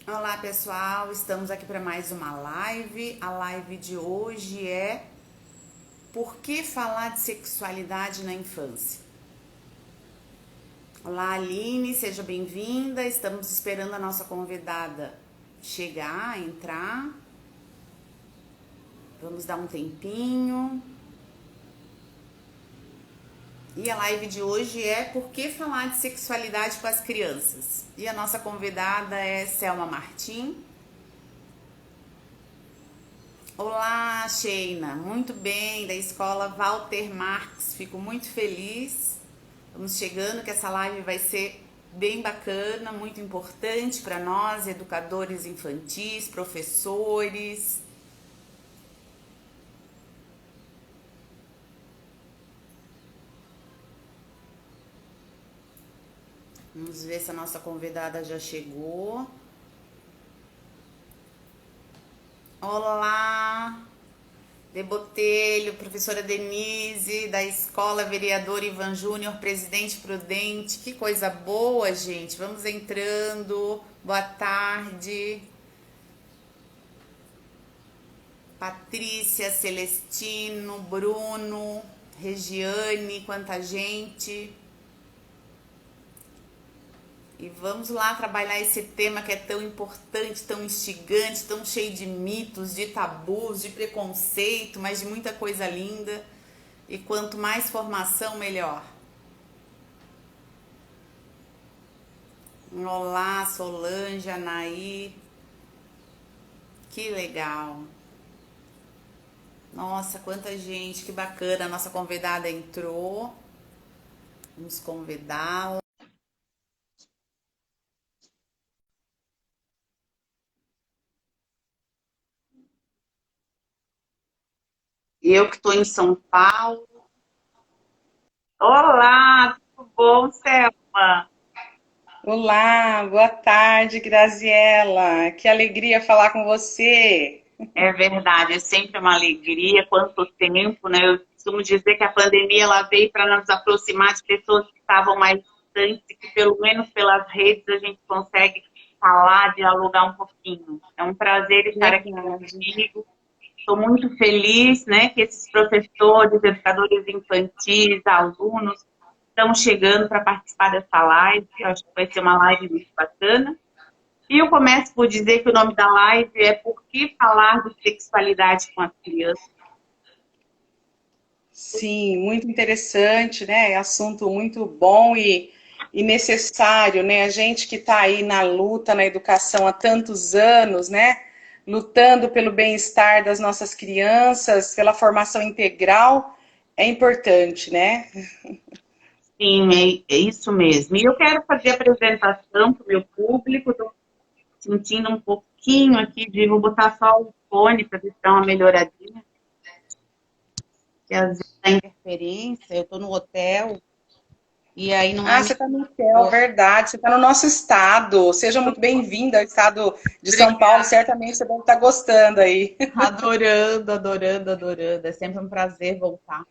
Olá pessoal, estamos aqui para mais uma live. A live de hoje é Por que falar de sexualidade na infância? Olá Aline, seja bem-vinda. Estamos esperando a nossa convidada chegar, entrar. Vamos dar um tempinho. E a live de hoje é Por que falar de sexualidade com as crianças? E a nossa convidada é Selma Martim. Olá, Sheina. Muito bem, da escola Walter Marx. Fico muito feliz. Estamos chegando que essa live vai ser bem bacana, muito importante para nós, educadores infantis, professores. Vamos ver se a nossa convidada já chegou. Olá, de Botelho, professora Denise, da escola Vereador Ivan Júnior, presidente Prudente. Que coisa boa, gente. Vamos entrando. Boa tarde. Patrícia, Celestino, Bruno, Regiane, quanta gente. E vamos lá trabalhar esse tema que é tão importante, tão instigante, tão cheio de mitos, de tabus, de preconceito, mas de muita coisa linda. E quanto mais formação, melhor. Olá, Solange, Anaí. Que legal. Nossa, quanta gente, que bacana. A nossa convidada entrou. Vamos convidá-la. Eu que estou em São Paulo. Olá, tudo bom, Selma? Olá, boa tarde, Graziela. Que alegria falar com você. É verdade, é sempre uma alegria. Quanto tempo, né? Eu costumo dizer que a pandemia ela veio para nos aproximar de pessoas que estavam mais distantes e que, pelo menos pelas redes, a gente consegue falar, dialogar um pouquinho. É um prazer estar aqui Verdade. contigo. Estou muito feliz, né, que esses professores, educadores infantis, alunos estão chegando para participar dessa live. Eu acho que vai ser uma live muito bacana. E eu começo por dizer que o nome da live é Por que falar de sexualidade com as crianças? Sim, muito interessante, né? Assunto muito bom e necessário, né? A gente que está aí na luta, na educação há tantos anos, né? Lutando pelo bem-estar das nossas crianças, pela formação integral, é importante, né? Sim, é isso mesmo. E eu quero fazer a apresentação para o meu público. Estou sentindo um pouquinho aqui de. Vou botar só o fone para ver se dá uma melhoradinha, que às vezes dá interferência. Eu estou no hotel e aí não é Ah, o você está no céu, microfone. verdade. Você está no nosso estado. Seja muito bem-vinda ao estado de São Paulo. Certamente você deve estar gostando aí. Adorando, adorando, adorando. É sempre um prazer voltar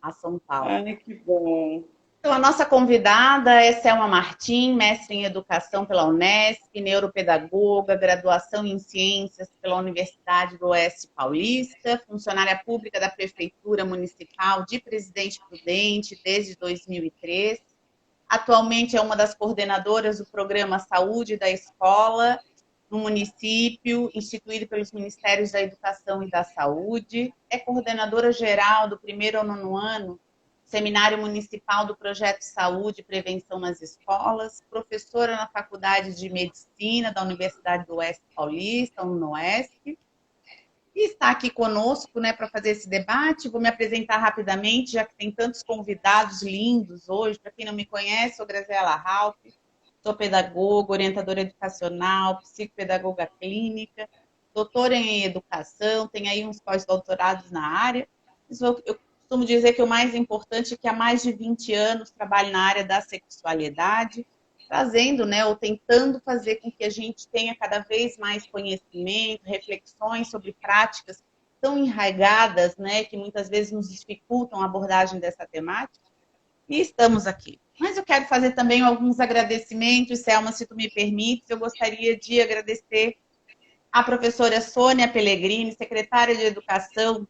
a São Paulo. Ai, que bom. Então, a nossa convidada é Selma Martim, mestre em Educação pela Unesp, neuropedagoga, graduação em Ciências pela Universidade do Oeste Paulista, funcionária pública da Prefeitura Municipal de Presidente Prudente desde 2003. Atualmente é uma das coordenadoras do programa Saúde da Escola no município, instituído pelos Ministérios da Educação e da Saúde. É coordenadora geral do primeiro ao nono ano Seminário Municipal do Projeto Saúde e Prevenção nas Escolas, professora na Faculdade de Medicina da Universidade do Oeste Paulista, UNOESP, e está aqui conosco, né, para fazer esse debate. Vou me apresentar rapidamente, já que tem tantos convidados lindos hoje. Para quem não me conhece, sou Graziela Ralph, sou pedagoga, orientadora educacional, psicopedagoga clínica, doutora em educação, tenho aí uns pós-doutorados na área. Eu costumo dizer que o mais importante é que há mais de 20 anos trabalho na área da sexualidade, trazendo, né, ou tentando fazer com que a gente tenha cada vez mais conhecimento, reflexões sobre práticas tão enraigadas, né, que muitas vezes nos dificultam a abordagem dessa temática. E estamos aqui. Mas eu quero fazer também alguns agradecimentos, Selma, se tu me permites, eu gostaria de agradecer a professora Sônia Pellegrini, secretária de Educação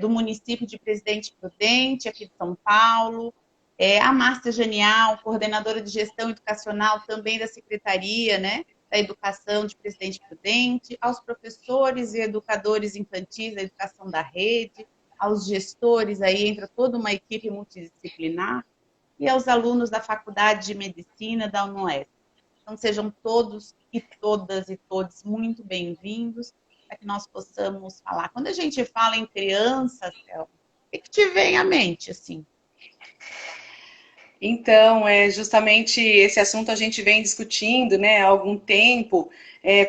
do município de Presidente Prudente, aqui de São Paulo, a Márcia Janial, coordenadora de gestão educacional também da Secretaria, né, da Educação de Presidente Prudente, aos professores e educadores infantis da educação da rede, aos gestores, aí entra toda uma equipe multidisciplinar, e aos alunos da Faculdade de Medicina da UNOESP. Então, sejam todos e todas e todos muito bem-vindos para que nós possamos falar. Quando a gente fala em crianças, o que te vem à mente, assim? Então, justamente esse assunto a gente vem discutindo, né, há algum tempo,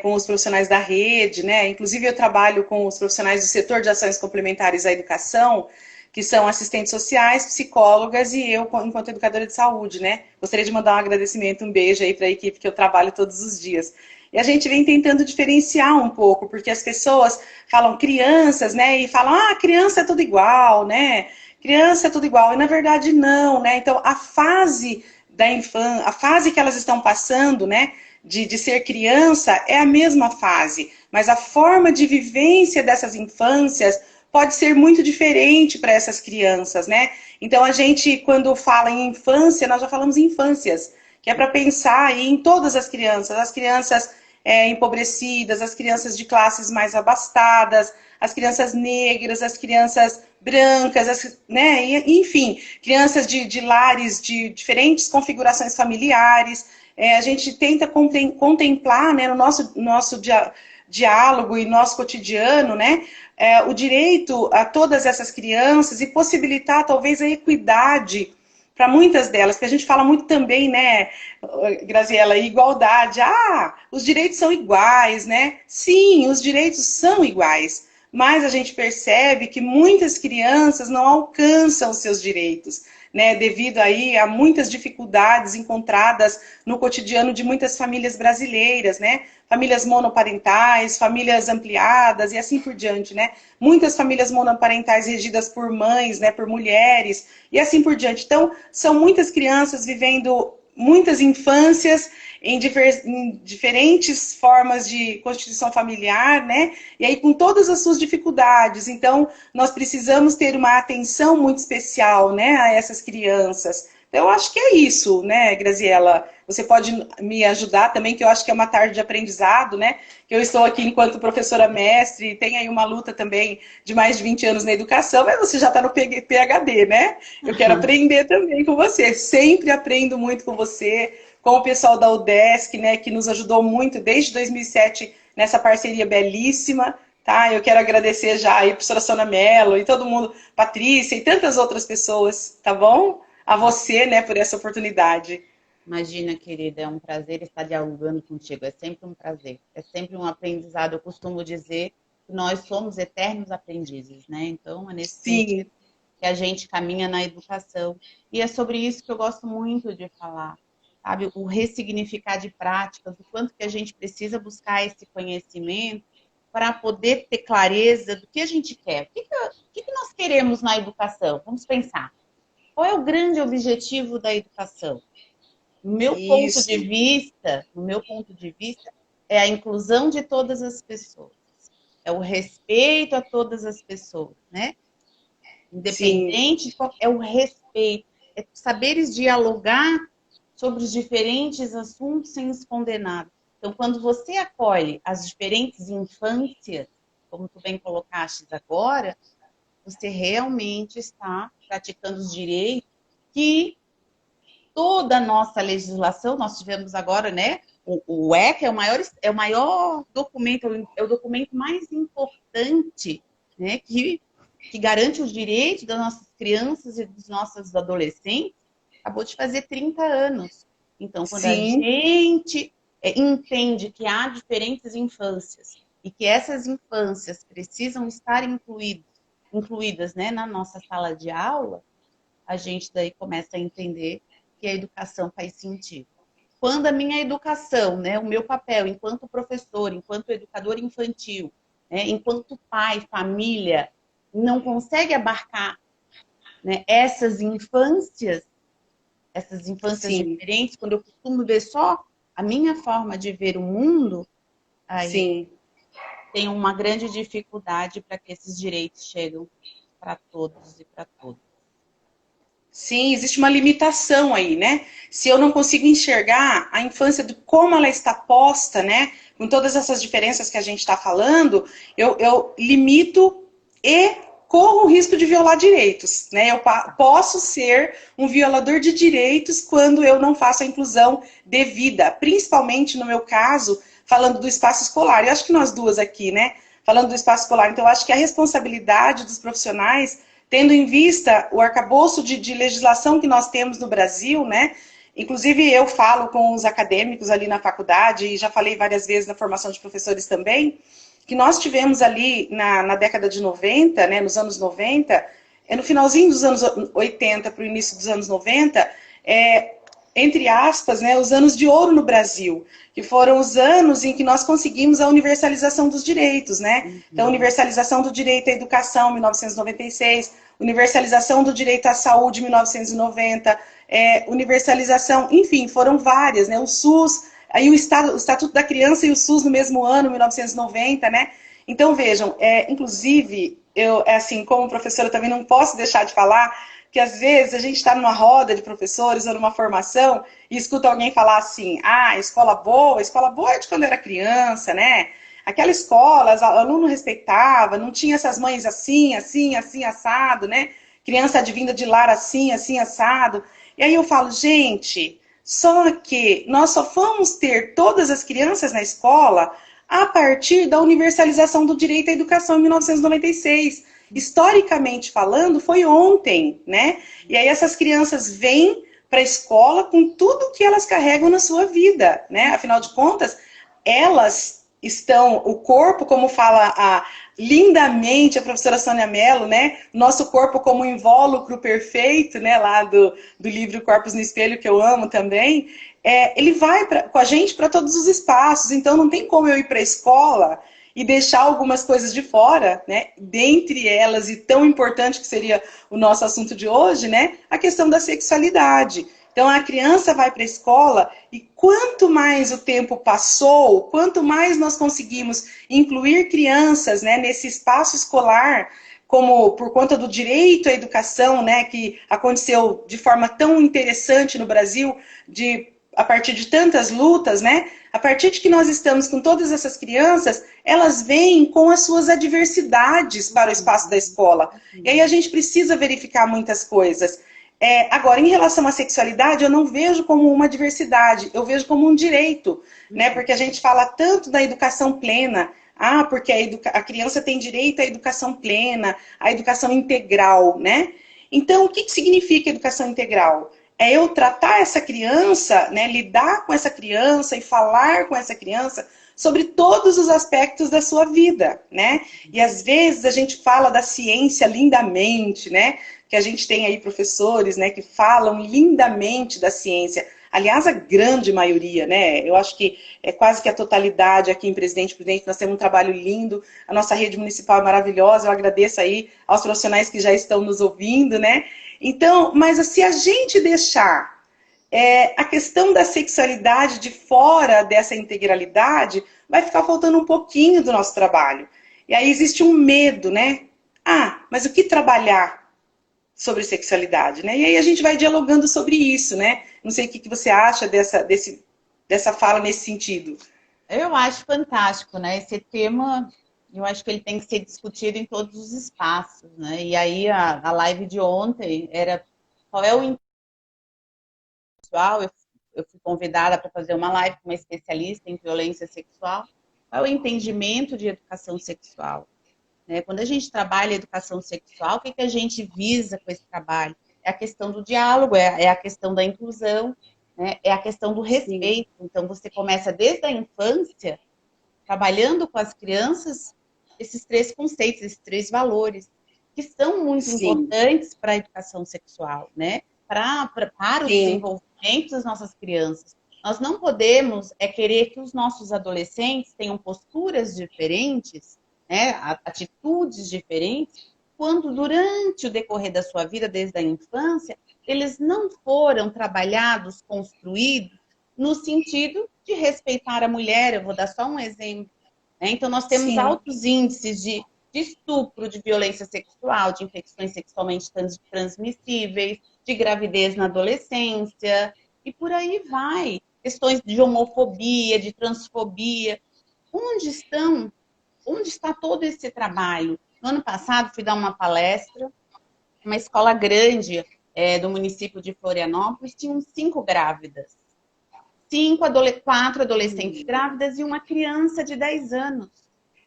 com os profissionais da rede, né, inclusive eu trabalho com os profissionais do setor de ações complementares à educação, que são assistentes sociais, psicólogas e eu, enquanto educadora de saúde, né, gostaria de mandar um agradecimento, um beijo aí para a equipe que eu trabalho todos os dias. E a gente vem tentando diferenciar um pouco, porque as pessoas falam crianças, né, e falam, criança é tudo igual, né, criança é tudo igual, e na verdade não, né? Então a fase da infância, a fase que elas estão passando, né, de ser criança é a mesma fase, mas a forma de vivência dessas infâncias pode ser muito diferente para essas crianças, né? Então a gente, quando fala em infância, nós já falamos em infâncias, que é para pensar aí em todas as crianças empobrecidas, as crianças de classes mais abastadas, as crianças negras, as crianças brancas, né? Enfim, crianças de lares de diferentes configurações familiares. A gente tenta contemplar, né, no nosso diálogo e nosso cotidiano, né, o direito a todas essas crianças e possibilitar talvez a equidade para muitas delas, que a gente fala muito também, né, Graziela, igualdade. Os direitos são iguais, né? Sim, os direitos são iguais, mas a gente percebe que muitas crianças não alcançam os seus direitos, né, devido aí a muitas dificuldades encontradas no cotidiano de muitas famílias brasileiras, né, famílias monoparentais, famílias ampliadas e assim por diante, né, muitas famílias monoparentais regidas por mães, né, por mulheres e assim por diante. Então, são muitas crianças vivendo muitas infâncias em diferentes formas de constituição familiar, né? E aí com todas as suas dificuldades. Então, nós precisamos ter uma atenção muito especial, né, a essas crianças. Então, eu acho que é isso, né, Graziela? Você pode me ajudar também, que eu acho que é uma tarde de aprendizado, né? Que eu estou aqui enquanto professora mestre, tem aí uma luta também de mais de 20 anos na educação, mas você já está no PhD, né? Eu quero aprender também com você. Sempre aprendo muito com você, com o pessoal da UDESC, né, que nos ajudou muito desde 2007 nessa parceria belíssima, tá? Eu quero agradecer já aí a professora Sônia Mello e todo mundo, Patrícia e tantas outras pessoas, tá bom? A você, né, por essa oportunidade. Imagina, querida, é um prazer estar dialogando contigo, é sempre um prazer, é sempre um aprendizado. Eu costumo dizer que nós somos eternos aprendizes, né? Então, é nesse sentido que a gente caminha na educação. E é sobre isso que eu gosto muito de falar, sabe? O ressignificar de práticas, o quanto que a gente precisa buscar esse conhecimento para poder ter clareza do que a gente quer. O que nós queremos na educação? Vamos pensar. Qual é o grande objetivo da educação? No meu ponto de vista, é a inclusão de todas as pessoas. É o respeito a todas as pessoas, né? Independente de qual, é o respeito, é saberes dialogar sobre os diferentes assuntos sem esconder nada. Então, quando você acolhe as diferentes infâncias, como tu bem colocaste agora, você realmente está praticando os direitos que toda a nossa legislação, nós tivemos agora, né? O ECA é o maior documento, é o documento mais importante, né? Que garante os direitos das nossas crianças e dos nossos adolescentes, acabou de fazer 30 anos. Então, quando a gente entende que há diferentes infâncias e que essas infâncias precisam estar incluídas, né, na nossa sala de aula, a gente daí começa a entender que a educação faz sentido. Quando a minha educação, né, o meu papel enquanto professor, enquanto educador infantil, né, enquanto pai, família, não consegue abarcar, né, essas infâncias, essas infâncias Sim, diferentes, quando eu costumo ver só a minha forma de ver o mundo, aí sim. tem uma grande dificuldade para que esses direitos cheguem para todos e para todas. Sim, existe uma limitação aí, né? Se eu não consigo enxergar a infância de como ela está posta, né? Com todas essas diferenças que a gente está falando, eu limito e corro o risco de violar direitos, né? Eu posso ser um violador de direitos quando eu não faço a inclusão devida, principalmente no meu caso, falando do espaço escolar. Eu acho que nós duas aqui, né? Falando do espaço escolar. Então, eu acho que a responsabilidade dos profissionais tendo em vista o arcabouço de legislação que nós temos no Brasil, né? Inclusive, eu falo com os acadêmicos ali na faculdade, e já falei várias vezes na formação de professores também, que nós tivemos ali na década de 90, né, nos anos 90, no finalzinho dos anos 80 para o início dos anos 90, entre aspas, né, os anos de ouro no Brasil, que foram os anos em que nós conseguimos a universalização dos direitos, né? Então, universalização do direito à educação, 1996, universalização do direito à saúde, 1990, universalização, enfim, foram várias, né? O SUS, aí o Estatuto da Criança e o SUS no mesmo ano, 1990, né? Então, vejam, inclusive, eu, assim, como professora, também não posso deixar de falar que às vezes a gente está numa roda de professores ou numa formação e escuta alguém falar assim, escola boa é de quando eu era criança, né? Aquela escola, o aluno respeitava, não tinha essas mães assim, assim, assim, assado, né? Criança advinda de lar assim, assim, assado. E aí eu falo, gente, só que nós só vamos ter todas as crianças na escola a partir da universalização do direito à educação em 1996. Historicamente falando, foi ontem, né? E aí essas crianças vêm para a escola com tudo que elas carregam na sua vida, né? Afinal de contas, elas estão, o corpo, como fala lindamente a professora Sônia Mello, né? Nosso corpo como um invólucro perfeito, né? Lá do livro Corpos no Espelho, que eu amo também. Ele vai com a gente para todos os espaços, então não tem como eu ir para a escola e deixar algumas coisas de fora, né? Dentre elas, e tão importante que seria o nosso assunto de hoje, né? A questão da sexualidade. Então a criança vai para a escola e quanto mais o tempo passou, quanto mais nós conseguimos incluir crianças, né, nesse espaço escolar, como por conta do direito à educação, né, que aconteceu de forma tão interessante no Brasil, a partir de tantas lutas, né? A partir de que nós estamos com todas essas crianças, elas vêm com as suas adversidades para o espaço da escola. E aí a gente precisa verificar muitas coisas. Agora, em relação à sexualidade, eu não vejo como uma diversidade, eu vejo como um direito, né? Porque a gente fala tanto da educação plena, porque a criança tem direito à educação plena, à educação integral, né? Então, o que significa educação integral? É eu tratar essa criança, né, lidar com essa criança e falar com essa criança sobre todos os aspectos da sua vida, né? E às vezes a gente fala da ciência lindamente, né? Que a gente tem aí professores, né, que falam lindamente da ciência. Aliás, a grande maioria, né? Eu acho que é quase que a totalidade aqui em Presidente Prudente, nós temos um trabalho lindo, a nossa rede municipal é maravilhosa, eu agradeço aí aos profissionais que já estão nos ouvindo, né? Então, mas se a gente deixar a questão da sexualidade de fora dessa integralidade, vai ficar faltando um pouquinho do nosso trabalho. E aí existe um medo, né? Mas o que trabalhar sobre sexualidade, né? E aí a gente vai dialogando sobre isso, né? Não sei o que você acha dessa fala nesse sentido. Eu acho fantástico, né? Esse tema, eu acho que ele tem que ser discutido em todos os espaços, né? E aí a live de ontem era qual é o sexual, eu fui convidada para fazer uma live com uma especialista em violência sexual. Qual é o entendimento de educação sexual? Né? Quando a gente trabalha educação sexual, o que a gente visa com esse trabalho? É a questão do diálogo, é a questão da inclusão, né? É a questão do respeito. Sim. Então, você começa desde a infância, trabalhando com as crianças, esses três conceitos, esses três valores, que são muito Sim. importantes para a educação sexual, né? Para o Sim. desenvolvimento das nossas crianças. Nós não podemos querer que os nossos adolescentes tenham posturas diferentes, né, atitudes diferentes, quando durante o decorrer da sua vida, desde a infância, eles não foram trabalhados, construídos, no sentido de respeitar a mulher. Eu vou dar só um exemplo, né? Então, nós temos Sim. altos índices de estupro, de violência sexual, de infecções sexualmente transmissíveis, de gravidez na adolescência, e por aí vai. Questões de homofobia, de transfobia. Onde está todo esse trabalho? No ano passado, fui dar uma palestra, uma escola grande do município de Florianópolis, tinham 5 grávidas. 4 adolescentes grávidas e uma criança de 10 anos.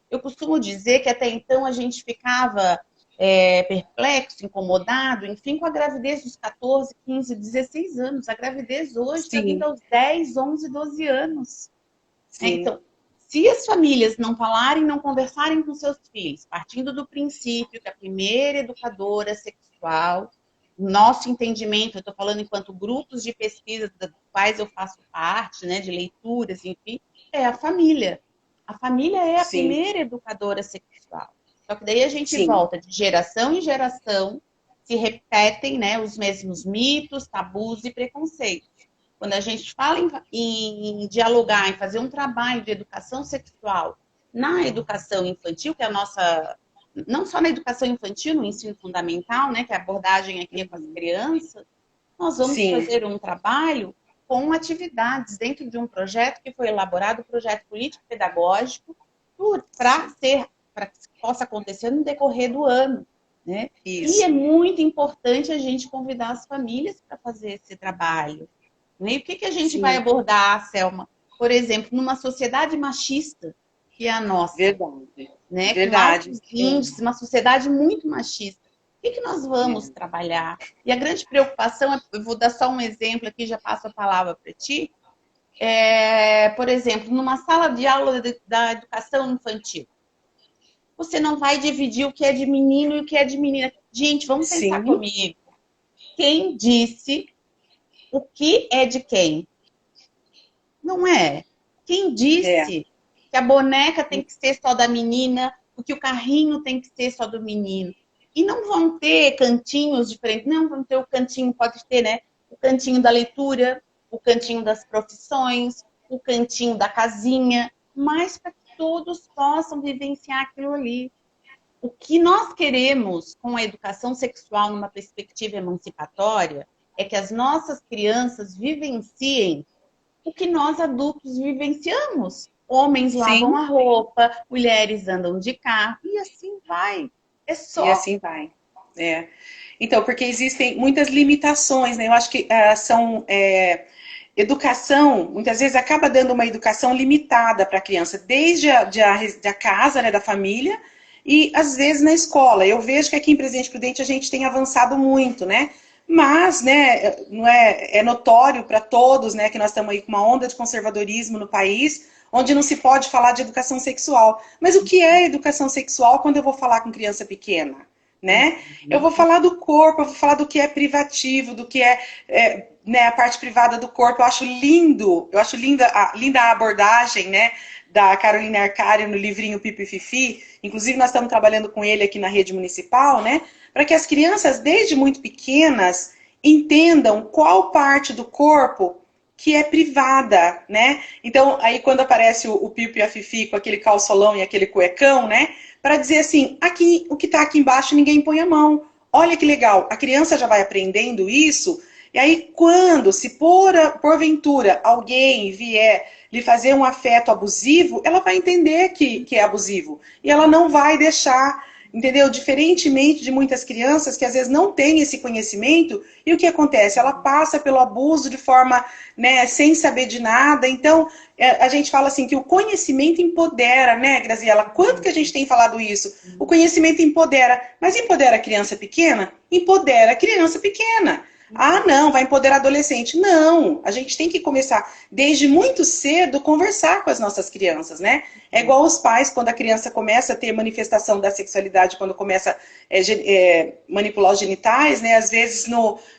Eu costumo dizer que até então a gente ficava perplexo, incomodado, enfim, com a gravidez dos 14, 15, 16 anos. A gravidez hoje está vindo aos 10, 11, 12 anos. Então, se as famílias não falarem, não conversarem com seus filhos, partindo do princípio que a primeira educadora sexual, nosso entendimento, eu estou falando enquanto grupos de pesquisa dos quais eu faço parte, né, de leituras, enfim, é a família. A família é a primeira educadora sexual. Só que daí a gente volta de geração em geração, se repetem, né, os mesmos mitos, tabus e preconceitos. Quando a gente fala em dialogar, em fazer um trabalho de educação sexual na educação infantil, que é a nossa... Não só na educação infantil, no ensino fundamental, né, que a abordagem aqui é com as crianças, nós vamos fazer um trabalho com atividades dentro de um projeto que foi elaborado, um projeto político-pedagógico, para que possa acontecer no decorrer do ano. Né? E é muito importante a gente convidar as famílias para fazer esse trabalho. Né? E o que a gente vai abordar, Selma? Por exemplo, numa sociedade machista, que é a nossa. Verdade. Né? Verdade. Com altos índices, uma sociedade muito machista. O que nós vamos trabalhar? E a grande preocupação, eu vou dar só um exemplo aqui, já passo a palavra para ti. Por exemplo, numa sala de aula da educação infantil, você não vai dividir o que é de menino e o que é de menina. Gente, vamos pensar comigo. Quem disse o que é de quem? Não é. Quem disse que a boneca tem que ser só da menina, que o carrinho tem que ser só do menino? E não vão ter cantinhos diferentes. Não vão ter o cantinho, pode ter, né? O cantinho da leitura, o cantinho das profissões, o cantinho da casinha, mas para que todos possam vivenciar aquilo ali. O que nós queremos com a educação sexual numa perspectiva emancipatória é que as nossas crianças vivenciem o que nós adultos vivenciamos. Homens lavam a roupa, mulheres andam de carro, e assim vai. É só. E assim vai. Então, porque existem muitas limitações, né? Eu acho que educação, muitas vezes, acaba dando uma educação limitada para a criança, desde a casa, né, da família, e às vezes na escola. Eu vejo que aqui em Presidente Prudente a gente tem avançado muito, né? Mas, né, não é notório para todos, né, que nós estamos aí com uma onda de conservadorismo no país, onde não se pode falar de educação sexual. Mas o que é educação sexual quando eu vou falar com criança pequena? Né? Eu vou falar do corpo, eu vou falar do que é privativo, do que né, a parte privada do corpo. Eu acho linda a abordagem, né, da Carolina Arcari no livrinho Pipi Fifi. Inclusive, nós estamos trabalhando com ele aqui na rede municipal, né, para que as crianças, desde muito pequenas, entendam qual parte do corpo que é privada, né? Então, aí quando aparece o Pipi e a Fifi com aquele calçolão e aquele cuecão, né, para dizer assim, aqui, o que está aqui embaixo ninguém põe a mão. Olha que legal, a criança já vai aprendendo isso, e aí quando, se porventura alguém vier lhe fazer um afeto abusivo, ela vai entender que é abusivo. E ela não vai deixar, entendeu? Diferentemente de muitas crianças que às vezes não têm esse conhecimento, e o que acontece? Ela passa pelo abuso de forma, né, sem saber de nada. Então, a gente fala assim que o conhecimento empodera, né, Graziela? Quanto que a gente tem falado isso? O conhecimento empodera. Mas empodera a criança pequena? Empodera a criança pequena. Ah, não, vai empoderar adolescente. Não, a gente tem que começar desde muito cedo conversar com as nossas crianças, né? É igual os pais, quando a criança começa a ter manifestação da sexualidade, quando começa a manipular os genitais, né? Às vezes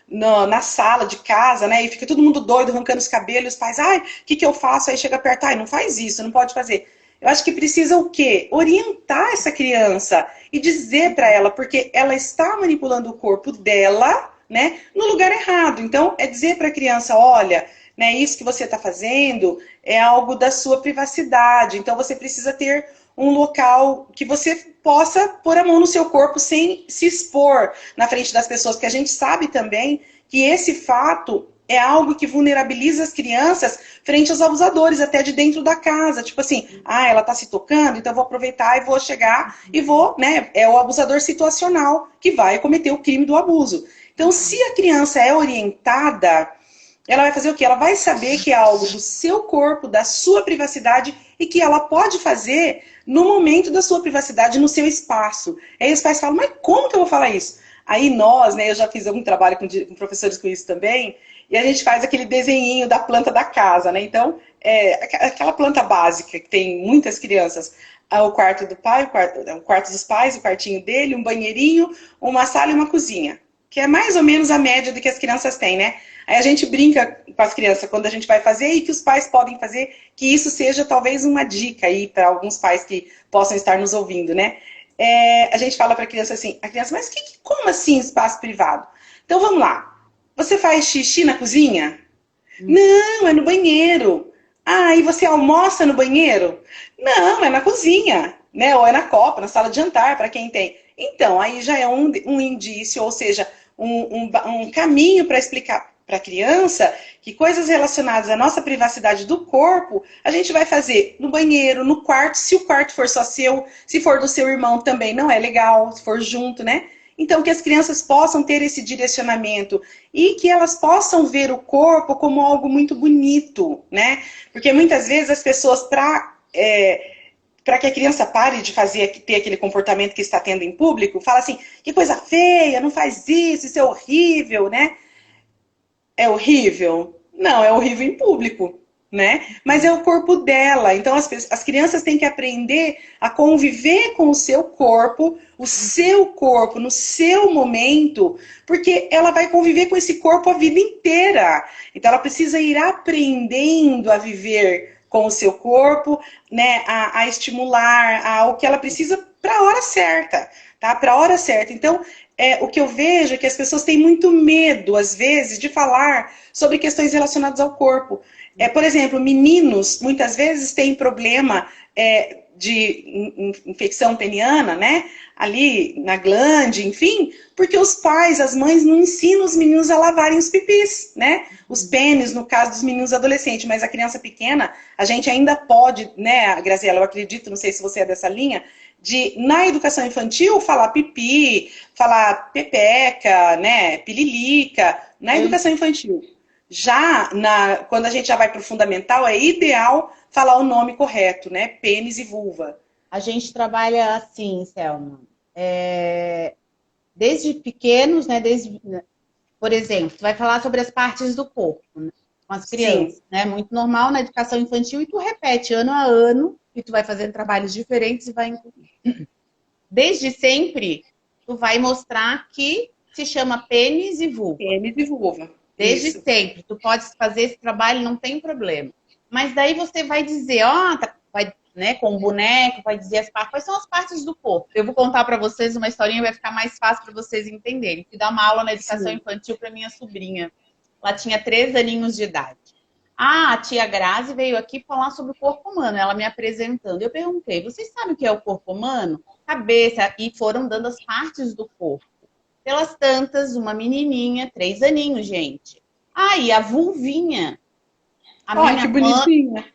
na sala de casa, né? E fica todo mundo doido, arrancando os cabelos, os pais, ai, o que eu faço? Aí chega perto, ai, não faz isso, não pode fazer. Eu acho que precisa o quê? Orientar essa criança e dizer para ela, porque ela está manipulando o corpo dela né, no lugar errado. Então, é dizer para a criança, olha, né, isso que você está fazendo é algo da sua privacidade, então você precisa ter um local que você possa pôr a mão no seu corpo sem se expor na frente das pessoas, porque a gente sabe também que esse fato é algo que vulnerabiliza as crianças frente aos abusadores, até de dentro da casa. Tipo assim, ela tá se tocando, então eu vou aproveitar e vou chegar e vou, né? É o abusador situacional que vai cometer o crime do abuso. Então, se a criança é orientada, ela vai fazer o quê? Ela vai saber que é algo do seu corpo, da sua privacidade e que ela pode fazer no momento da sua privacidade, no seu espaço. Aí os pais falam, mas como que eu vou falar isso? Aí nós, né, eu já fiz algum trabalho com professores com isso também, e a gente faz aquele desenhinho da planta da casa, né? Então, aquela planta básica que tem muitas crianças, o quarto do pai, o quarto dos pais, o quartinho dele, um banheirinho, uma sala e uma cozinha, que é mais ou menos a média do que as crianças têm, né? Aí a gente brinca com as crianças quando a gente vai fazer e que os pais podem fazer, que isso seja talvez uma dica aí para alguns pais que possam estar nos ouvindo, né? A gente fala para a criança assim, mas como assim espaço privado? Então vamos lá. Você faz xixi na cozinha? Não, é no banheiro. E você almoça no banheiro? Não, é na cozinha, né? Ou é na copa, na sala de jantar, para quem tem. Então, aí já é um indício, ou seja, um caminho para explicar para a criança que coisas relacionadas à nossa privacidade do corpo, a gente vai fazer no banheiro, no quarto, se o quarto for só seu, se for do seu irmão também não é legal, se for junto, né? Então, que as crianças possam ter esse direcionamento e que elas possam ver o corpo como algo muito bonito, né? Porque muitas vezes as pessoas, para que a criança pare de ter aquele comportamento que está tendo em público, fala assim, que coisa feia, não faz isso é horrível, né? É horrível? Não, é horrível em público, né? Mas é o corpo dela. Então as crianças têm que aprender a conviver com o seu corpo no seu momento, porque ela vai conviver com esse corpo a vida inteira. Então ela precisa ir aprendendo a viver com o seu corpo, né? A estimular, o que ela precisa para a hora certa, tá? Para a hora certa. Então, o que eu vejo é que as pessoas têm muito medo, às vezes, de falar sobre questões relacionadas ao corpo. Por exemplo, meninos, muitas vezes, têm problema de infecção peniana, né? Ali na glande, enfim, porque os pais, as mães, não ensinam os meninos a lavarem os pipis, né? Os pênis, no caso dos meninos adolescentes, mas a criança pequena, a gente ainda pode, né, Graziela, eu acredito, não sei se você é dessa linha, na educação infantil, falar pipi, falar pepeca, né, pililica, na educação infantil. Já quando a gente já vai para o fundamental, é ideal falar o nome correto, né, pênis e vulva. A gente trabalha assim, Selma, desde pequenos, né, por exemplo, tu vai falar sobre as partes do corpo, né, com as crianças, sim, né, muito normal na educação infantil, e tu repete ano a ano, e tu vai fazendo trabalhos diferentes e vai incluir. Desde sempre, tu vai mostrar que se chama pênis e vulva. Pênis e vulva. Desde isso. Sempre. Tu pode fazer esse trabalho, não tem problema. Mas daí você vai dizer, vai, né, com o boneco, vai dizer quais são as partes do corpo. Eu vou contar para vocês uma historinha, vai ficar mais fácil para vocês entenderem. Fui dar uma aula na educação infantil para minha sobrinha. Ela tinha 3 aninhos de idade. A tia Grazi veio aqui falar sobre o corpo humano, ela me apresentando. Eu perguntei, vocês sabem o que é o corpo humano? Cabeça, e foram dando as partes do corpo. Pelas tantas, uma menininha, 3 aninhos, gente. E a vulvinha. Que bonitinha.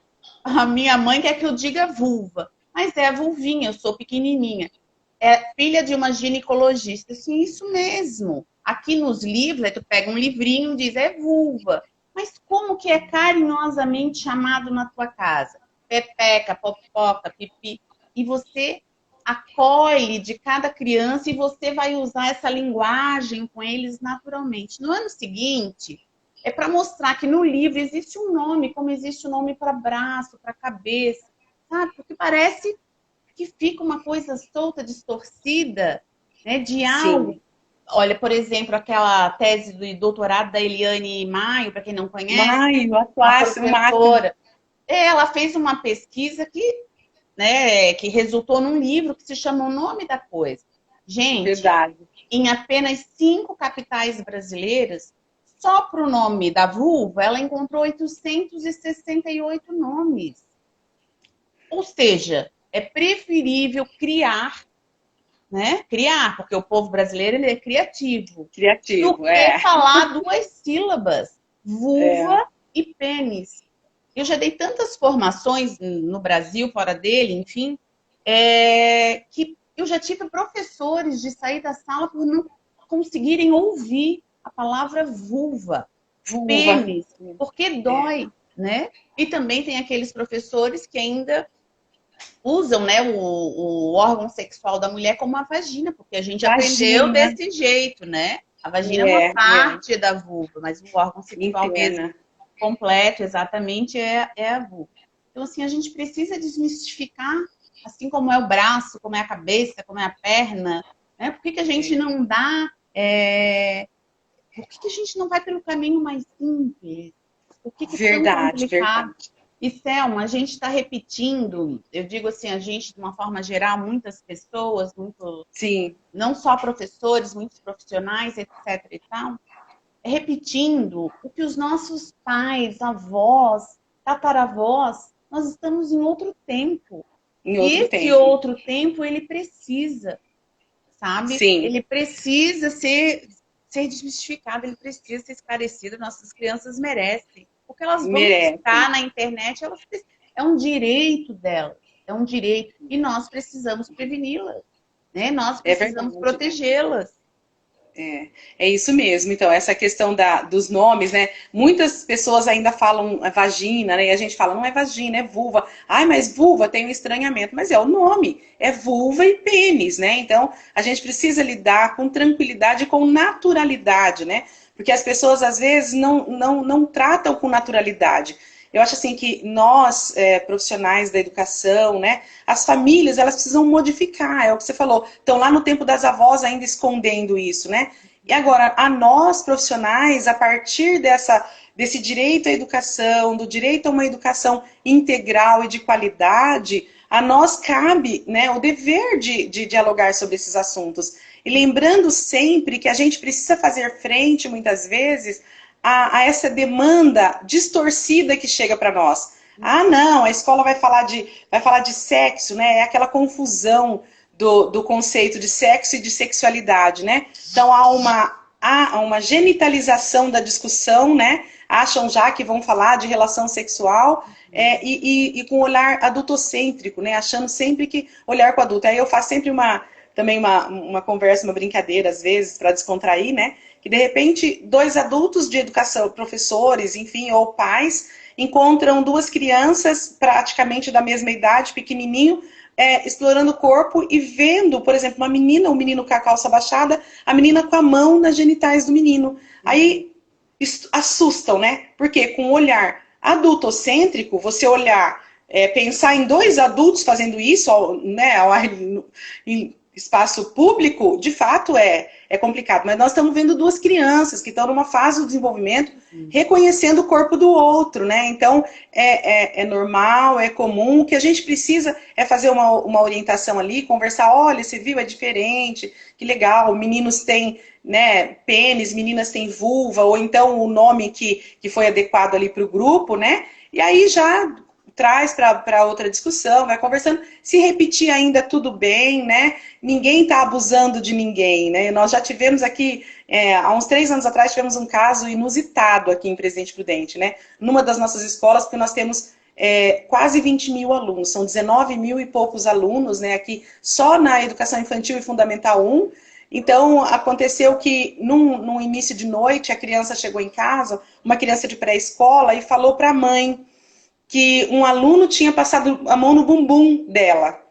A minha mãe quer que eu diga vulva, mas é a vulvinha, eu sou pequenininha. É filha de uma ginecologista. Assim, isso mesmo. Aqui nos livros, aí tu pega um livrinho e diz, é vulva. Mas como que é carinhosamente chamado na tua casa? Pepeca, popoca, pipi. E você acolhe de cada criança e você vai usar essa linguagem com eles naturalmente. No ano seguinte, é para mostrar que no livro existe um nome, como existe o nome para braço, para cabeça, sabe? Porque parece que fica uma coisa solta, distorcida, né, de algo. Sim. Olha, por exemplo, aquela tese do doutorado da Eliane Maio, para quem não conhece. Maio, a professora. Ela fez uma pesquisa que resultou num livro que se chama O Nome da Coisa. Gente, verdade. em apenas 5 capitais brasileiras, só para o nome da vulva, ela encontrou 868 nomes. Ou seja, é preferível criar, né? Criar, porque o povo brasileiro ele é criativo. Criativo, do que falar 2 sílabas, vulva e pênis. Eu já dei tantas formações no Brasil, fora dele, enfim, que eu já tive professores de sair da sala por não conseguirem ouvir a palavra vulva, pênis, porque dói, né? E também tem aqueles professores que ainda usam, né, o órgão sexual da mulher como uma vagina, porque a gente aprendeu desse jeito, né? A vagina é uma parte da vulva, mas o órgão sexual mesmo completo, exatamente, é a vulva. Então, assim, a gente precisa desmistificar, assim como é o braço, como é a cabeça, como é a perna, né? Por que a gente não dá... Por que a gente não vai pelo caminho mais simples? Por que é tão complicado? E, Selma, a gente está repetindo, eu digo assim, a gente, de uma forma geral, muitas pessoas, não só professores, muitos profissionais, etc. e tal, repetindo o que os nossos pais, avós, tataravós, nós estamos em outro tempo. Outro tempo, ele precisa, sabe? Sim. Ele precisa ser desmistificado, ele precisa ser esclarecido, nossas crianças merecem. Porque elas vão buscar na internet, é um direito delas, é um direito. E nós precisamos preveni-las, né? Nós precisamos protegê-las. É isso mesmo. Então, essa questão dos nomes, né? Muitas pessoas ainda falam vagina, né? E a gente fala, não é vagina, é vulva. Ai, mas vulva tem um estranhamento. Mas é o nome, é vulva e pênis, né? Então, a gente precisa lidar com tranquilidade e com naturalidade, né? Porque as pessoas, às vezes, não tratam com naturalidade. Eu acho assim que nós, profissionais da educação, né, as famílias, elas precisam modificar, é o que você falou. Estão lá no tempo das avós ainda escondendo isso, né? E agora, a nós, profissionais, a partir desse direito à educação, do direito a uma educação integral e de qualidade, a nós cabe, né, o dever de dialogar sobre esses assuntos. E lembrando sempre que a gente precisa fazer frente, muitas vezes, a essa demanda distorcida que chega para nós. Ah, não, a escola vai falar de sexo, né? É aquela confusão do conceito de sexo e de sexualidade, né? Então há uma genitalização da discussão, né? Acham já que vão falar de relação sexual e com olhar adultocêntrico, né? Achando sempre que olhar com adulto. Aí eu faço sempre também uma conversa, uma brincadeira, às vezes, para descontrair, né? Que de repente 2 adultos de educação, professores, enfim, ou pais, encontram 2 crianças praticamente da mesma idade, pequenininho, explorando o corpo e vendo, por exemplo, uma menina, um menino com a calça baixada, a menina com a mão nas genitais do menino. Aí assustam, né? Porque com o olhar adultocêntrico, você olhar, pensar em 2 adultos fazendo isso, né, em espaço público, de fato é complicado. Mas nós estamos vendo 2 crianças que estão numa fase do desenvolvimento, reconhecendo o corpo do outro, né? Então, é normal, é comum. O que a gente precisa é fazer uma orientação ali, conversar, olha, você viu, é diferente, que legal, meninos têm, né, pênis, meninas têm vulva, ou então o nome que foi adequado ali para o grupo, né? E aí já traz para outra discussão, vai conversando. Se repetir ainda, tudo bem, né? Ninguém está abusando de ninguém, né? Nós já tivemos aqui, há uns 3 anos atrás, tivemos um caso inusitado aqui em Presidente Prudente, né? Numa das nossas escolas, porque nós temos quase 20 mil alunos, são 19 mil e poucos alunos, né? Aqui só na Educação Infantil e Fundamental 1. Então, aconteceu que num início de noite, a criança chegou em casa, uma criança de pré-escola, e falou para a mãe que um aluno tinha passado a mão no bumbum dela.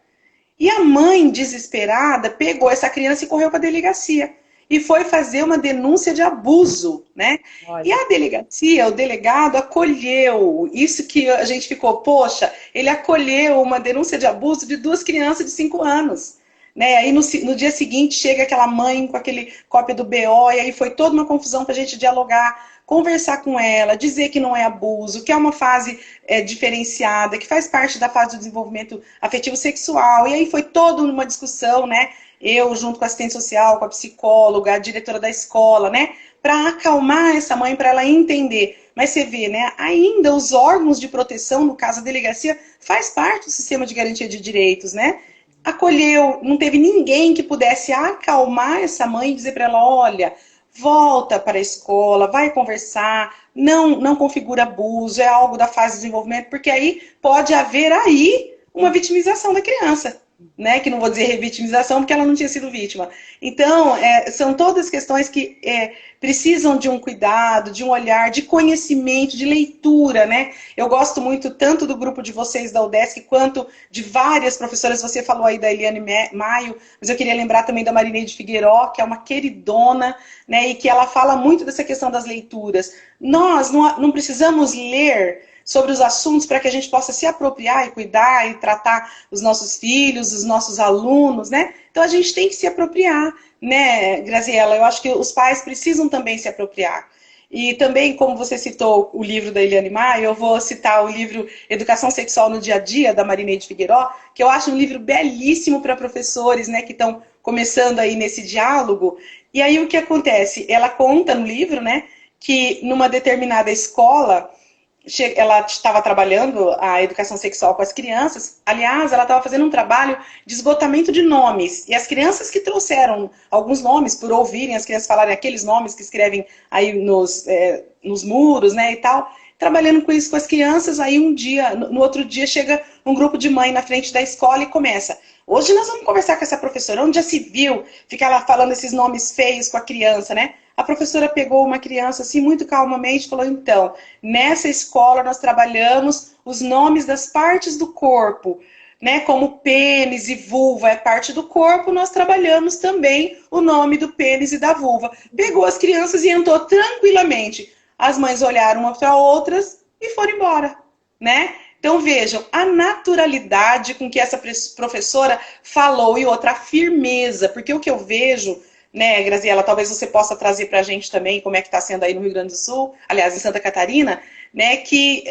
E a mãe, desesperada, pegou essa criança e correu para a delegacia. E foi fazer uma denúncia de abuso, né? Olha. E a delegacia, o delegado, acolheu. Isso que a gente ficou, poxa, ele acolheu uma denúncia de abuso de 2 crianças de 5 anos. Né? Aí no dia seguinte chega aquela mãe com aquele cópia do BO, e aí foi toda uma confusão para a gente dialogar, conversar com ela, dizer que não é abuso, que é uma fase diferenciada, que faz parte da fase do desenvolvimento afetivo sexual. E aí foi toda uma discussão, né? eu junto com a assistente social, com a psicóloga, a diretora da escola, né? Para acalmar essa mãe, para ela entender. Mas você vê, né? Ainda os órgãos de proteção, no caso a delegacia, faz parte do sistema de garantia de direitos, né? Acolheu, não teve ninguém que pudesse acalmar essa mãe e dizer para ela, olha, volta para a escola, vai conversar, não configura abuso, é algo da fase de desenvolvimento, porque aí pode haver aí uma vitimização da criança, né? Que não vou dizer revitimização, porque ela não tinha sido vítima. Então, são todas questões que precisam de um cuidado, de um olhar, de conhecimento, de leitura, né? Eu gosto muito tanto do grupo de vocês da UDESC, quanto de várias professoras, você falou aí da Eliane Maio, mas eu queria lembrar também da Marineide Figueiró, que é uma queridona, né? E que ela fala muito dessa questão das leituras. Nós não precisamos ler sobre os assuntos para que a gente possa se apropriar e cuidar e tratar os nossos filhos, os nossos alunos, né? Então a gente tem que se apropriar, né, Graziela? Eu acho que os pais precisam também se apropriar. E também, como você citou o livro da Eliane Maia, eu vou citar o livro Educação Sexual no Dia a Dia, da Marineide Figueiró, que eu acho um livro belíssimo para professores, né, que estão começando aí nesse diálogo. E aí o que acontece? Ela conta no livro, né, que numa determinada escola, ela estava trabalhando a educação sexual com as crianças. Aliás, ela estava fazendo um trabalho de esgotamento de nomes. E as crianças que trouxeram alguns nomes, por ouvirem as crianças falarem aqueles nomes que escrevem aí nos muros, né, e tal, trabalhando com isso com as crianças. Aí um dia, no outro dia, chega um grupo de mãe na frente da escola e começa: hoje nós vamos conversar com essa professora, onde já se viu ficar lá falando esses nomes feios com a criança, né? A professora pegou uma criança assim muito calmamente e falou: então, nessa escola nós trabalhamos os nomes das partes do corpo, né? Como pênis e vulva é parte do corpo, nós trabalhamos também o nome do pênis e da vulva. Pegou as crianças e entrou tranquilamente. As mães olharam umas para outras e foram embora, né? Então vejam, a naturalidade com que essa professora falou e outra, a firmeza, porque o que eu vejo, né, Graziela, talvez você possa trazer para a gente também como é que está sendo aí no Rio Grande do Sul, aliás, em Santa Catarina, né, que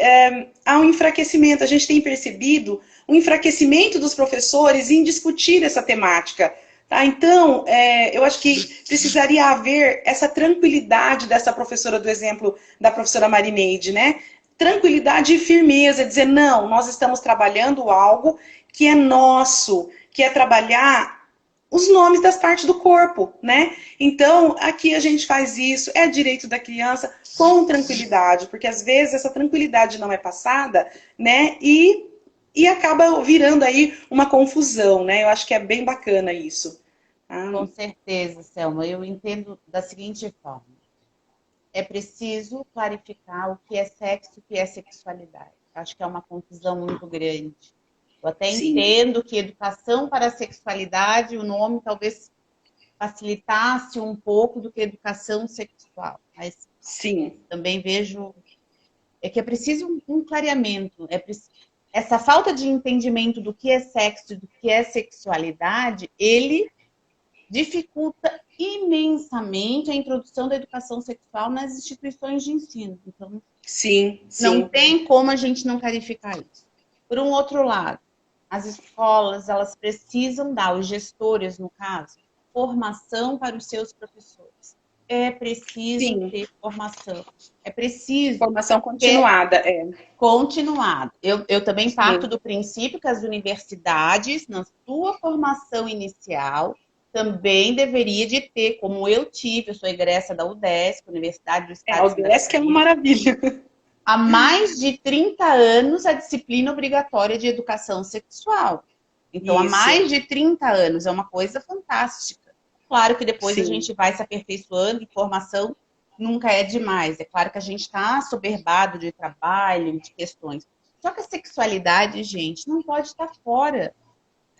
há um enfraquecimento, a gente tem percebido um enfraquecimento dos professores em discutir essa temática. Tá? Então, eu acho que precisaria haver essa tranquilidade dessa professora, do exemplo da professora Marineide, né? Tranquilidade e firmeza, dizer, não, nós estamos trabalhando algo que é nosso, que é trabalhar os nomes das partes do corpo, né? Então, aqui a gente faz isso, é direito da criança, com tranquilidade, porque às vezes essa tranquilidade não é passada, né? E acaba virando aí uma confusão, né? Eu acho que é bem bacana isso. Com certeza, Selma. Eu entendo da seguinte forma. É preciso clarificar o que é sexo e o que é sexualidade. Acho que é uma confusão muito grande. Eu até entendo que educação para a sexualidade, o nome talvez facilitasse um pouco do que educação sexual. Mas também vejo que é preciso um clareamento. Essa falta de entendimento do que é sexo e do que é sexualidade, ele dificulta imensamente a introdução da educação sexual nas instituições de ensino. Então, não tem como a gente não clarificar isso. Por um outro lado, as escolas, elas precisam dar, os gestores, no caso, formação para os seus professores. É preciso ter formação. É preciso... Formação continuada, Continuada. Eu também parto do princípio que as universidades, na sua formação inicial, também deveria de ter, como eu tive, eu sou egressa da UDESC, Universidade do Estado de Santa Catarina. A UDESC é uma maravilha. Há mais de 30 anos a disciplina obrigatória de educação sexual. Então, há mais de 30 anos, é uma coisa fantástica. Claro que depois a gente vai se aperfeiçoando e formação nunca é demais. É claro que a gente está soberbado de trabalho, de questões. Só que a sexualidade, gente, não pode estar fora.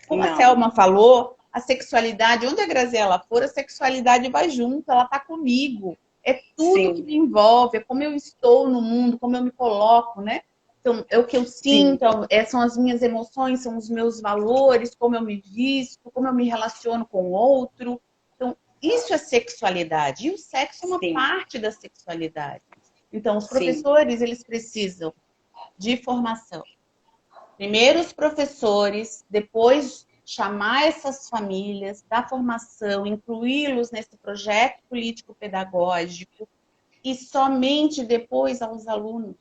Como a Selma falou, a sexualidade, onde a Graziela for, a sexualidade vai junto, ela está comigo. É tudo que me envolve, é como eu estou no mundo, como eu me coloco, né? Então, é o que eu sinto, são as minhas emoções, são os meus valores, como eu me visto, como eu me relaciono com o outro. Então, isso é sexualidade. E o sexo é uma parte da sexualidade. Então, os professores, eles precisam de formação. Primeiro os professores, depois chamar essas famílias, dar formação, incluí-los nesse projeto político-pedagógico e somente depois aos alunos.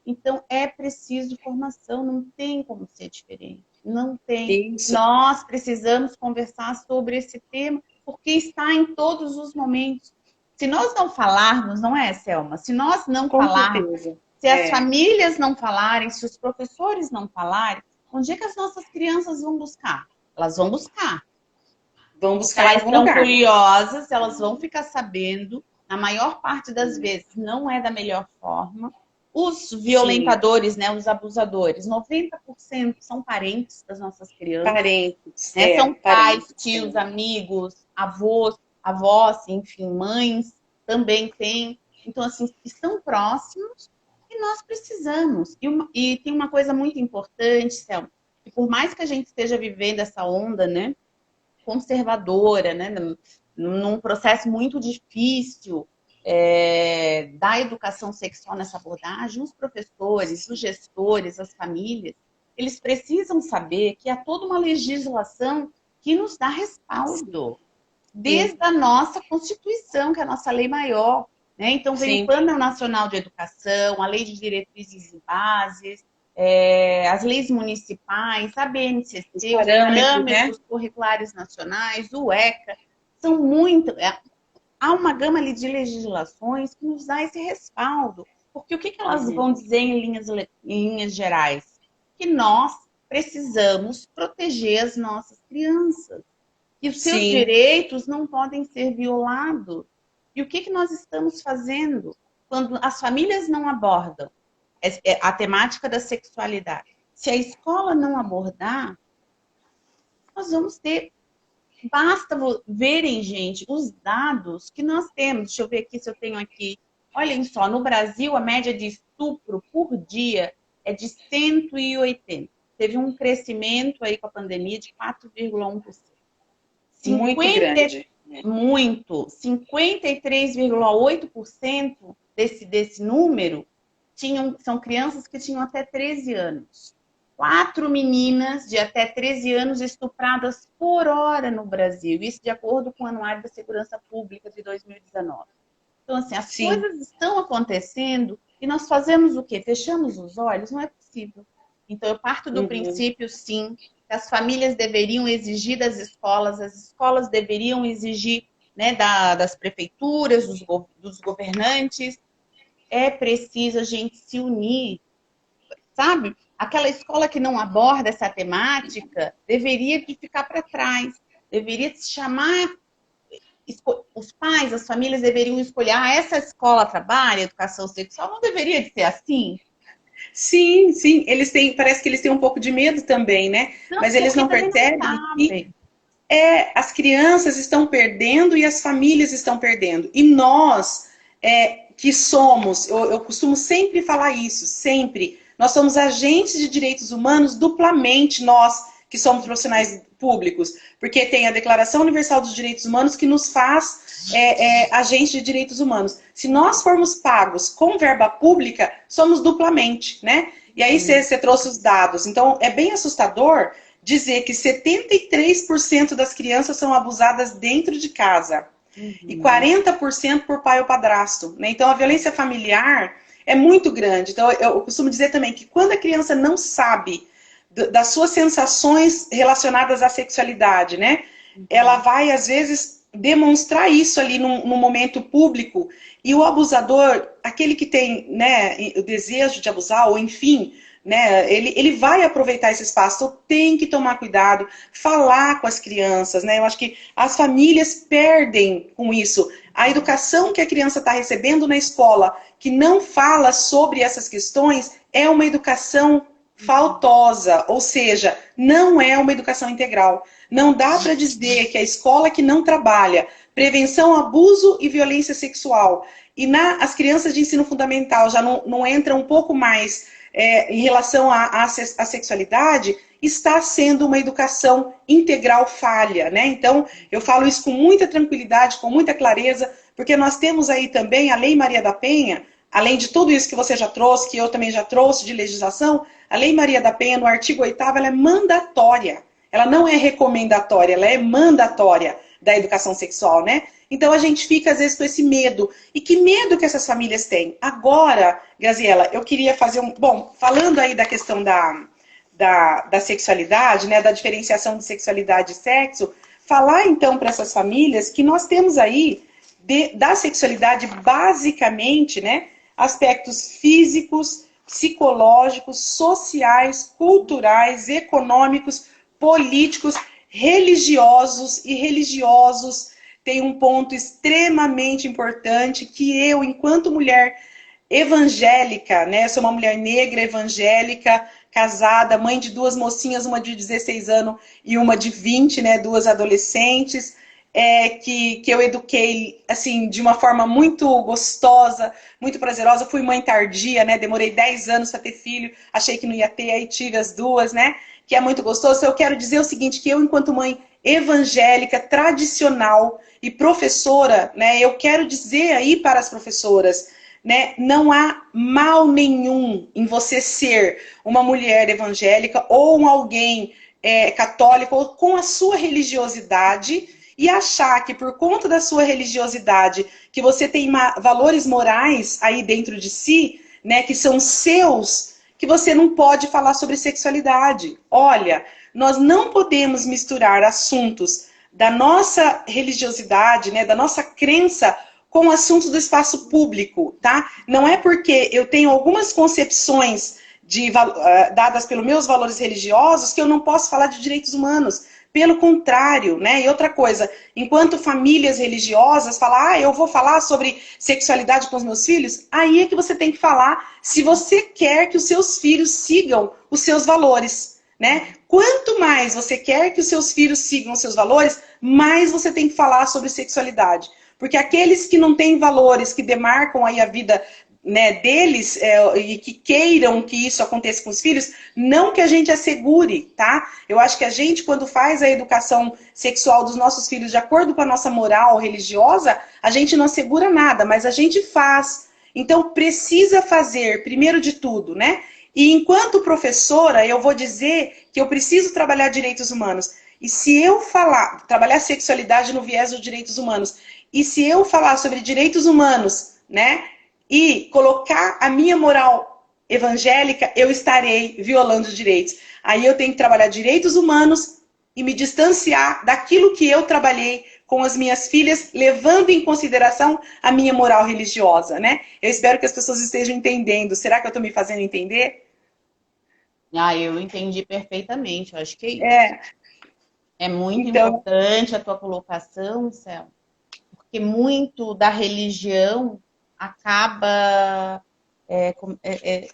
Então, é preciso formação, não tem como ser diferente. Não tem. Isso. Nós precisamos conversar sobre esse tema, porque está em todos os momentos. Se nós não falarmos, não é, Selma? Se nós não falarmos, se as famílias não falarem, se os professores não falarem, onde é que as nossas crianças vão buscar? Elas vão buscar. Vão buscar elas estão curiosas, elas vão ficar sabendo. Na maior parte das vezes, não é da melhor forma. Os violentadores, né, os abusadores, 90% são parentes das nossas crianças. Parentes. Né? São pais, tios, amigos, avós, enfim, mães também têm. Então, assim, estão próximos e nós precisamos. E tem uma coisa muito importante, Selma, que por mais que a gente esteja vivendo essa onda, né, conservadora, né, num processo muito difícil, da educação sexual nessa abordagem, os professores, os gestores, as famílias, eles precisam saber que há toda uma legislação que nos dá respaldo, desde a nossa Constituição, que é a nossa lei maior, né? Então, vem o Plano Nacional de Educação, a Lei de Diretrizes e Bases, as leis municipais, a BNCC, os parâmetros curriculares nacionais, o ECA, são muito... Há uma gama ali de legislações que nos dá esse respaldo. Porque o que elas vão dizer em linhas gerais? Que nós precisamos proteger as nossas crianças. E os seus direitos não podem ser violados. E o que nós estamos fazendo quando as famílias não abordam a temática da sexualidade? Se a escola não abordar, nós vamos ter... Basta verem, gente, os dados que nós temos. Deixa eu ver aqui se eu tenho aqui. Olhem só, no Brasil, a média de estupro por dia é de 180. Teve um crescimento aí com a pandemia de 4,1%. Muito grande. Muito. 53,8% desse número são crianças que tinham até 13 anos. 4 meninas de até 13 anos estupradas por hora no Brasil. Isso de acordo com o Anuário da Segurança Pública de 2019. Então, assim, as coisas estão acontecendo e nós fazemos o quê? Fechamos os olhos? Não é possível. Então, eu parto do princípio, sim, que as famílias deveriam exigir das escolas, as escolas deveriam exigir, né, das prefeituras, dos governantes. É preciso a gente se unir, sabe? Aquela escola que não aborda essa temática deveria ficar para trás. Deveria se chamar... Os pais, as famílias deveriam escolher, essa escola trabalha educação sexual, não deveria de ser assim? Sim, parece que eles têm um pouco de medo também, né? Não, mas eles não percebem que as crianças estão perdendo e as famílias estão perdendo. E nós, que somos, eu costumo sempre falar isso, sempre... Nós somos agentes de direitos humanos duplamente, nós que somos profissionais públicos, porque tem a Declaração Universal dos Direitos Humanos que nos faz agentes de direitos humanos. Se nós formos pagos com verba pública, somos duplamente, né? E aí você trouxe os dados. Então, é bem assustador dizer que 73% das crianças são abusadas dentro de casa e 40% por pai ou padrasto, né? Então, a violência familiar... é muito grande. Então, eu costumo dizer também que quando a criança não sabe das suas sensações relacionadas à sexualidade, né? Ela vai, às vezes, demonstrar isso ali num momento público e o abusador, aquele que tem, né, o desejo de abusar, ou enfim, né, ele vai aproveitar esse espaço. Então, tem que tomar cuidado, falar com as crianças, né? Eu acho que as famílias perdem com isso. A educação que a criança está recebendo na escola, que não fala sobre essas questões, é uma educação faltosa, ou seja, não é uma educação integral. Não dá para dizer que a escola que não trabalha prevenção, abuso e violência sexual, e as crianças de ensino fundamental já não entram um pouco mais em relação à sexualidade, está sendo uma educação integral falha, né? Então, eu falo isso com muita tranquilidade, com muita clareza, porque nós temos aí também a Lei Maria da Penha, além de tudo isso que você já trouxe, que eu também já trouxe de legislação, a Lei Maria da Penha, no artigo 8º, ela é mandatória. ela não é recomendatória, ela é mandatória da educação sexual, né? Então a gente fica às vezes com esse medo. E que medo que essas famílias têm? Agora, Graziela, eu queria fazer um... Bom, falando aí da questão da sexualidade, né, da diferenciação de sexualidade e sexo, falar então para essas famílias que nós temos aí da sexualidade basicamente, né, aspectos físicos, psicológicos, sociais, culturais, econômicos, políticos, religiosos e religiosos. Tem um ponto extremamente importante que eu, enquanto mulher evangélica, né, sou uma mulher negra evangélica, casada, mãe de duas mocinhas, uma de 16 anos e uma de 20, né, duas adolescentes, que eu eduquei assim de uma forma muito gostosa, muito prazerosa. Fui mãe tardia, né? Demorei 10 anos para ter filho, achei que não ia ter, aí tive as duas, né? Que é muito gostoso. Então, eu quero dizer o seguinte, que eu, enquanto mãe evangélica, tradicional e professora, né? Eu quero dizer aí para as professoras, né? Não há mal nenhum em você ser uma mulher evangélica ou um alguém católico com a sua religiosidade e achar que por conta da sua religiosidade que você tem valores morais aí dentro de si, né, que são seus, que você não pode falar sobre sexualidade. Olha, nós não podemos misturar assuntos da nossa religiosidade, né, da nossa crença com assuntos do espaço público, tá? Não é porque eu tenho algumas concepções dadas pelos meus valores religiosos que eu não posso falar de direitos humanos. Pelo contrário, né? E outra coisa, enquanto famílias religiosas falam, eu vou falar sobre sexualidade com os meus filhos, aí é que você tem que falar se você quer que os seus filhos sigam os seus valores, né? Quanto mais você quer que os seus filhos sigam os seus valores, mais você tem que falar sobre sexualidade. Porque aqueles que não têm valores, que demarcam aí a vida, né, deles e que queiram que isso aconteça com os filhos, não que a gente assegure, tá? Eu acho que a gente, quando faz a educação sexual dos nossos filhos de acordo com a nossa moral religiosa, a gente não assegura nada, mas a gente faz. Então, precisa fazer, primeiro de tudo, né? E enquanto professora, eu vou dizer que eu preciso trabalhar direitos humanos. E se eu falar, trabalhar sexualidade no viés dos direitos humanos, e se eu falar sobre direitos humanos, né? E colocar a minha moral evangélica, eu estarei violando os direitos. Aí eu tenho que trabalhar direitos humanos e me distanciar daquilo que eu trabalhei com as minhas filhas, levando em consideração a minha moral religiosa, né? Eu espero que as pessoas estejam entendendo. Será que eu estou me fazendo entender? Eu entendi perfeitamente. Eu acho que é isso. É. É muito importante a tua colocação, Céu, porque muito da religião acaba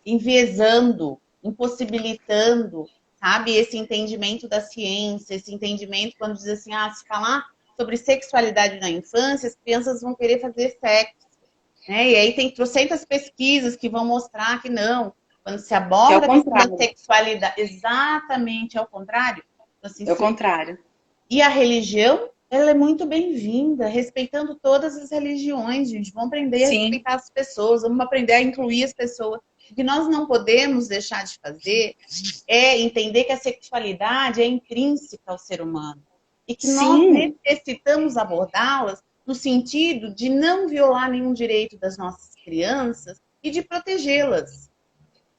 enviesando, impossibilitando, sabe, esse entendimento da ciência, esse entendimento quando diz assim, se falar sobre sexualidade na infância, as crianças vão querer fazer sexo, né? E aí tem trocentas pesquisas que vão mostrar que não, quando se aborda a questão da sexualidade, exatamente ao contrário. Assim, é o contrário. E a religião, ela é muito bem-vinda, respeitando todas as religiões, gente. Vamos aprender a respeitar as pessoas, vamos aprender a incluir as pessoas. O que nós não podemos deixar de fazer é entender que a sexualidade é intrínseca ao ser humano. E que nós necessitamos abordá-las no sentido de não violar nenhum direito das nossas crianças e de protegê-las.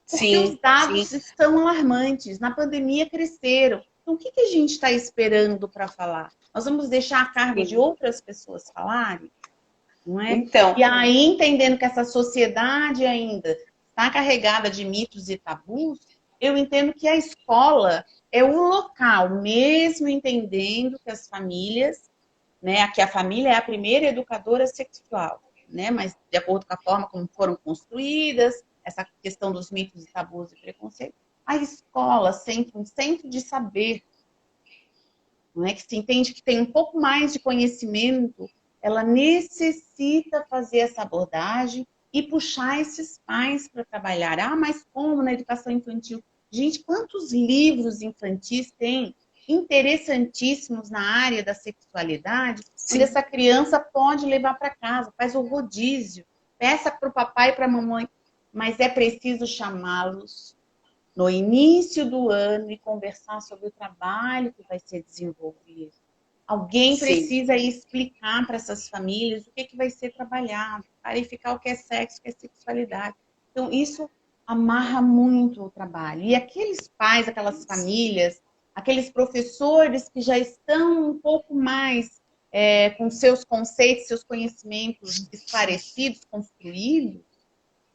Porque os dados estão alarmantes. Na pandemia cresceram. Então, o que a gente está esperando para falar? Nós vamos deixar a cargo de outras pessoas falarem? Não é? Então. E aí, entendendo que essa sociedade ainda está carregada de mitos e tabus, eu entendo que a escola é o local, mesmo entendendo que as famílias, né, que a família é a primeira educadora sexual, né, mas de acordo com a forma como foram construídas, essa questão dos mitos e tabus e preconceitos, a escola sempre um centro de saber, não é? Que se entende que tem um pouco mais de conhecimento, ela necessita fazer essa abordagem e puxar esses pais para trabalhar. Mas como na educação infantil? Gente, quantos livros infantis tem interessantíssimos na área da sexualidade, onde essa criança pode levar para casa, faz o rodízio, peça para o papai e para a mamãe, mas é preciso chamá-los no início do ano e conversar sobre o trabalho que vai ser desenvolvido. Alguém precisa explicar para essas famílias o que vai ser trabalhado, clarificar o que é sexo, o que é sexualidade. Então, isso amarra muito o trabalho. E aqueles pais, aquelas famílias, aqueles professores que já estão um pouco mais com seus conceitos, seus conhecimentos esclarecidos, construídos,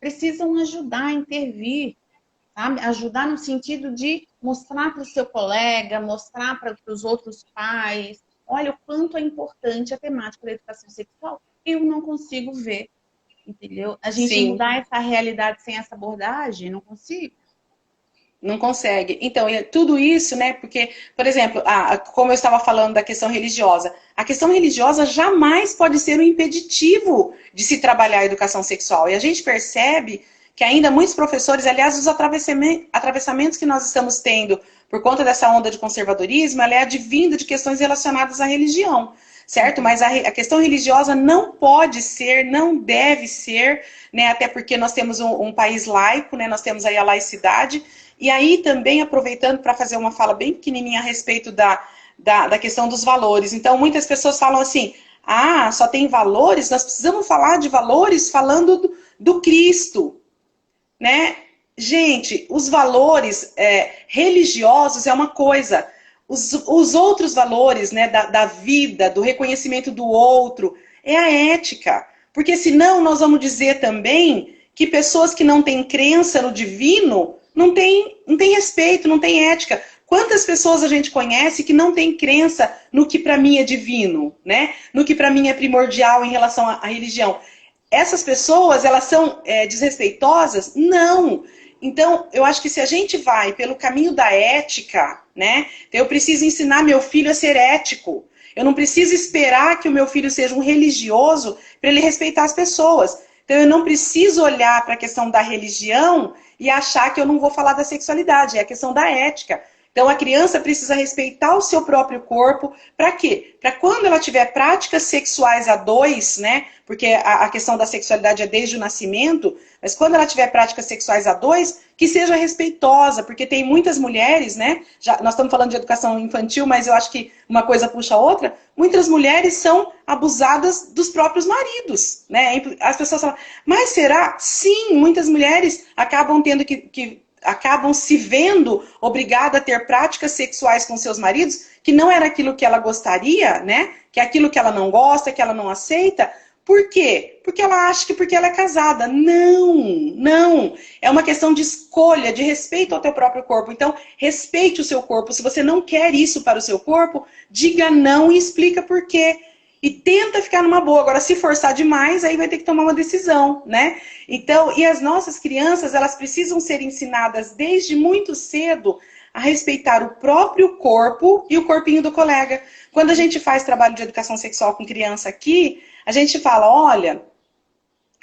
precisam ajudar a intervir, sabe? Ajudar no sentido de mostrar para o seu colega, mostrar para os outros pais, olha o quanto é importante a temática da educação sexual. Eu não consigo ver, entendeu? A gente mudar essa realidade sem essa abordagem, não consigo. Não consegue. Então, tudo isso, né? Porque, por exemplo, como eu estava falando da questão religiosa, a questão religiosa jamais pode ser um impeditivo de se trabalhar a educação sexual. E a gente percebe que ainda muitos professores, aliás, os atravessamentos que nós estamos tendo por conta dessa onda de conservadorismo, ela é advinda de questões relacionadas à religião, certo? Mas a questão religiosa não pode ser, não deve ser, né? Até porque nós temos um país laico, né? Nós temos aí a laicidade. E aí também, aproveitando para fazer uma fala bem pequenininha a respeito da questão dos valores. Então, muitas pessoas falam assim, só tem valores? Nós precisamos falar de valores falando do Cristo, né? Gente, os valores religiosos é uma coisa. Os outros valores, né, da vida, do reconhecimento do outro, é a ética. Porque senão nós vamos dizer também que pessoas que não têm crença no divino não tem respeito, não tem ética. Quantas pessoas a gente conhece que não tem crença no que para mim é divino, né? No que para mim é primordial em relação à religião? Essas pessoas, elas são desrespeitosas? Não. Então, eu acho que se a gente vai pelo caminho da ética, né? Eu preciso ensinar meu filho a ser ético. Eu não preciso esperar que o meu filho seja um religioso para ele respeitar as pessoas. Então, eu não preciso olhar para a questão da religião e achar que eu não vou falar da sexualidade. É a questão da ética. Então, a criança precisa respeitar o seu próprio corpo. Para quê? Para quando ela tiver práticas sexuais a dois, né? Porque a questão da sexualidade é desde o nascimento, mas quando ela tiver práticas sexuais a dois, que seja respeitosa, porque tem muitas mulheres, né? Nós estamos falando de educação infantil, mas eu acho que uma coisa puxa a outra. Muitas mulheres são abusadas dos próprios maridos, né? As pessoas falam, mas será? Sim, muitas mulheres acabam tendo acabam se vendo obrigada a ter práticas sexuais com seus maridos, que não era aquilo que ela gostaria, né? Que é aquilo que ela não gosta, que ela não aceita. Por quê? Porque ela acha que porque ela é casada. Não. É uma questão de escolha, de respeito ao teu próprio corpo. Então, respeite o seu corpo. Se você não quer isso para o seu corpo, diga não e explica por quê. E tenta ficar numa boa. Agora, se forçar demais, aí vai ter que tomar uma decisão, né? Então, e as nossas crianças, elas precisam ser ensinadas desde muito cedo a respeitar o próprio corpo e o corpinho do colega. Quando a gente faz trabalho de educação sexual com criança aqui, a gente fala, olha,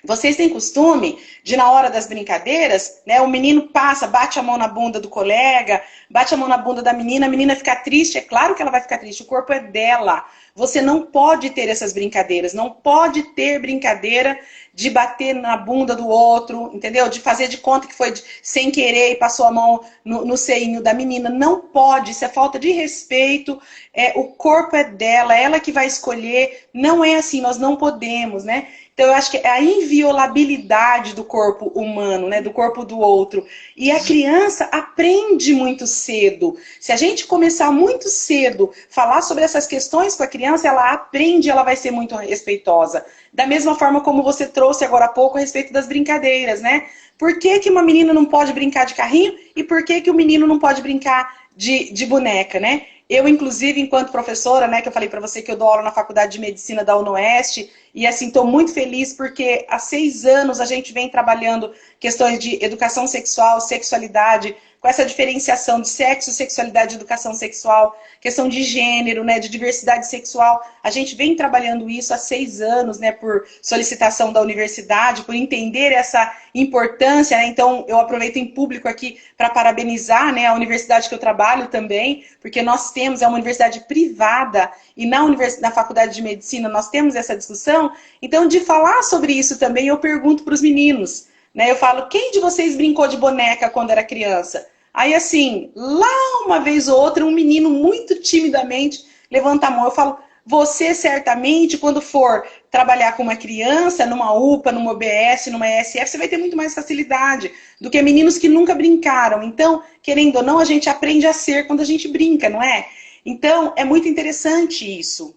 vocês têm costume de, na hora das brincadeiras, né, o menino passa, bate a mão na bunda do colega, bate a mão na bunda da menina, a menina fica triste, é claro que ela vai ficar triste, o corpo é dela. Você não pode ter essas brincadeiras, não pode ter brincadeira de bater na bunda do outro, entendeu? De fazer de conta que foi sem querer e passou a mão no seinho da menina. Não pode, isso é falta de respeito, o corpo é dela, ela que vai escolher, não é assim, nós não podemos, né? Então, eu acho que é a inviolabilidade do corpo humano, né, do corpo do outro. E a criança aprende muito cedo. Se a gente começar muito cedo a falar sobre essas questões com a criança, ela aprende, ela vai ser muito respeitosa. Da mesma forma como você trouxe agora há pouco a respeito das brincadeiras, né? Por que que uma menina não pode brincar de carrinho e por que que o menino não pode brincar de boneca, né? Eu, inclusive, enquanto professora, né, que eu falei para você que eu dou aula na Faculdade de Medicina da UnoOeste, e assim, estou muito feliz porque há 6 anos a gente vem trabalhando questões de educação sexual, sexualidade, com essa diferenciação de sexo, sexualidade e educação sexual, questão de gênero, né, de diversidade sexual. A gente vem trabalhando isso há 6 anos, né, por solicitação da universidade, por entender essa importância, né? Então eu aproveito em público aqui para parabenizar, né, a universidade que eu trabalho também, porque nós temos, é uma universidade privada, e na Faculdade de Medicina nós temos essa discussão. Então, de falar sobre isso também, eu pergunto para os meninos, né? Eu falo, quem de vocês brincou de boneca quando era criança? Aí, assim, lá uma vez ou outra, um menino muito timidamente levanta a mão. Eu falo, você certamente, quando for trabalhar com uma criança, numa UPA, numa OBS, numa ESF, você vai ter muito mais facilidade do que meninos que nunca brincaram. Então, querendo ou não, a gente aprende a ser quando a gente brinca, não é? Então, é muito interessante isso.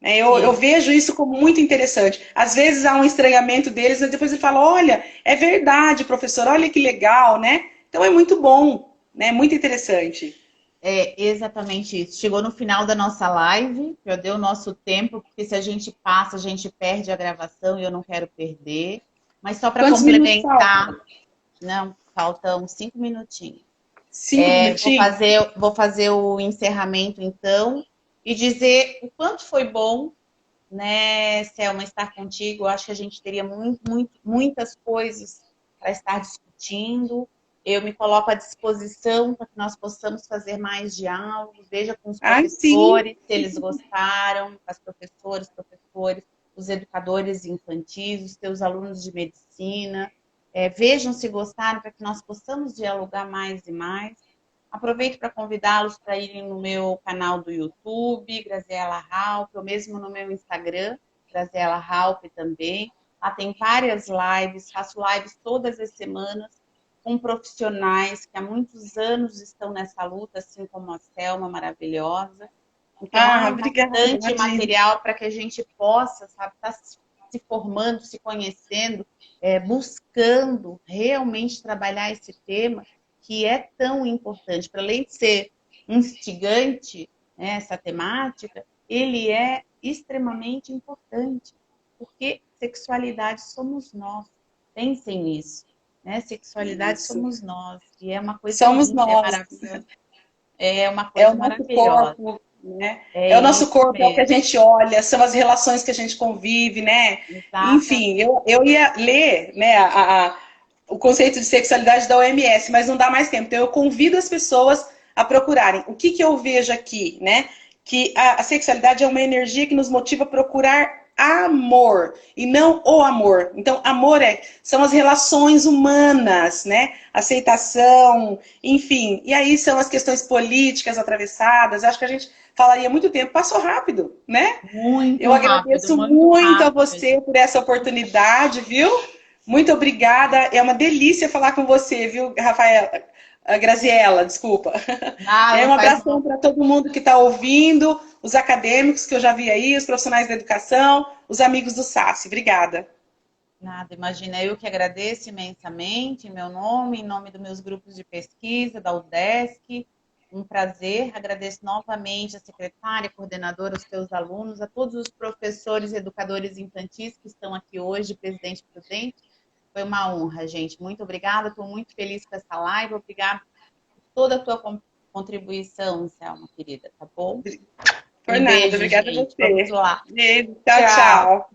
Eu vejo isso como muito interessante. Às vezes há um estranhamento deles, mas depois ele fala, olha, é verdade, professor, olha que legal, né? Então é muito bom, né? Muito interessante. É exatamente isso. Chegou no final da nossa live, já deu o nosso tempo, porque se a gente passa, a gente perde a gravação e eu não quero perder. Mas só para Quantos minutos complementar, faltam? não, faltam 5 minutinhos. 5 minutinhos? Vou fazer o encerramento então e dizer o quanto foi bom, né, Selma, estar contigo. Eu acho que a gente teria muitas coisas para estar discutindo. Eu me coloco à disposição para que nós possamos fazer mais diálogos, veja com os Ai, sim. professores, se eles gostaram, com as professoras, professores, os educadores infantis, os teus alunos de medicina. Vejam se gostaram, para que nós possamos dialogar mais e mais. Aproveito para convidá-los para irem no meu canal do YouTube, Graziela Halpe, ou mesmo no meu Instagram, Graziela Halpe também. Lá tem várias lives, faço lives todas as semanas com profissionais que há muitos anos estão nessa luta, assim como a Selma, maravilhosa. Então, há Obrigada, bastante imagina. material para que a gente possa, sabe, estar se formando, se conhecendo, buscando realmente trabalhar esse tema que é tão importante. Para além de ser instigante, né, essa temática, ele é extremamente importante, porque sexualidade somos nós. Pensem nisso. Né? Sexualidade Isso. somos nós. E é uma coisa Somos linda, é nós. maravilhosa. É uma É o coisa nosso maravilhosa. corpo, né? É É o nosso isso corpo, é o que a mesmo. gente olha, são as relações que a gente convive, né? Enfim, Exatamente. eu ia ler, né, o conceito de sexualidade da OMS, mas não dá mais tempo. Então eu convido as pessoas a procurarem. O que eu vejo aqui, né? Que a sexualidade é uma energia que nos motiva a procurar amor e não o amor. Então, amor são as relações humanas, né? Aceitação, enfim. E aí são as questões políticas atravessadas. Acho que a gente falaria muito tempo. Passou rápido, né? Muito Eu rápido, agradeço muito muito a rápido. você por essa oportunidade, viu? Muito obrigada. É uma delícia falar com você, viu, Rafaela? Graziela, desculpa. E aí, Nada, um faz abração mal. para todo mundo que está ouvindo, os acadêmicos que eu já vi aí, os profissionais da educação, os amigos do SASSI. Obrigada. Nada, imagina, eu que agradeço imensamente em meu nome, em nome dos meus grupos de pesquisa, da UDESC. Um prazer, agradeço novamente a secretária, a coordenadora, os teus alunos, a todos os professores e educadores infantis que estão aqui hoje, presidente prudente. Foi uma honra, gente. Muito obrigada, estou muito feliz com essa live. Obrigada por toda a tua contribuição, Selma, querida, tá bom? Por Um nada, beijo, obrigada a gente. Vamos você. lá. Beijo, tchau, Tchau. tchau.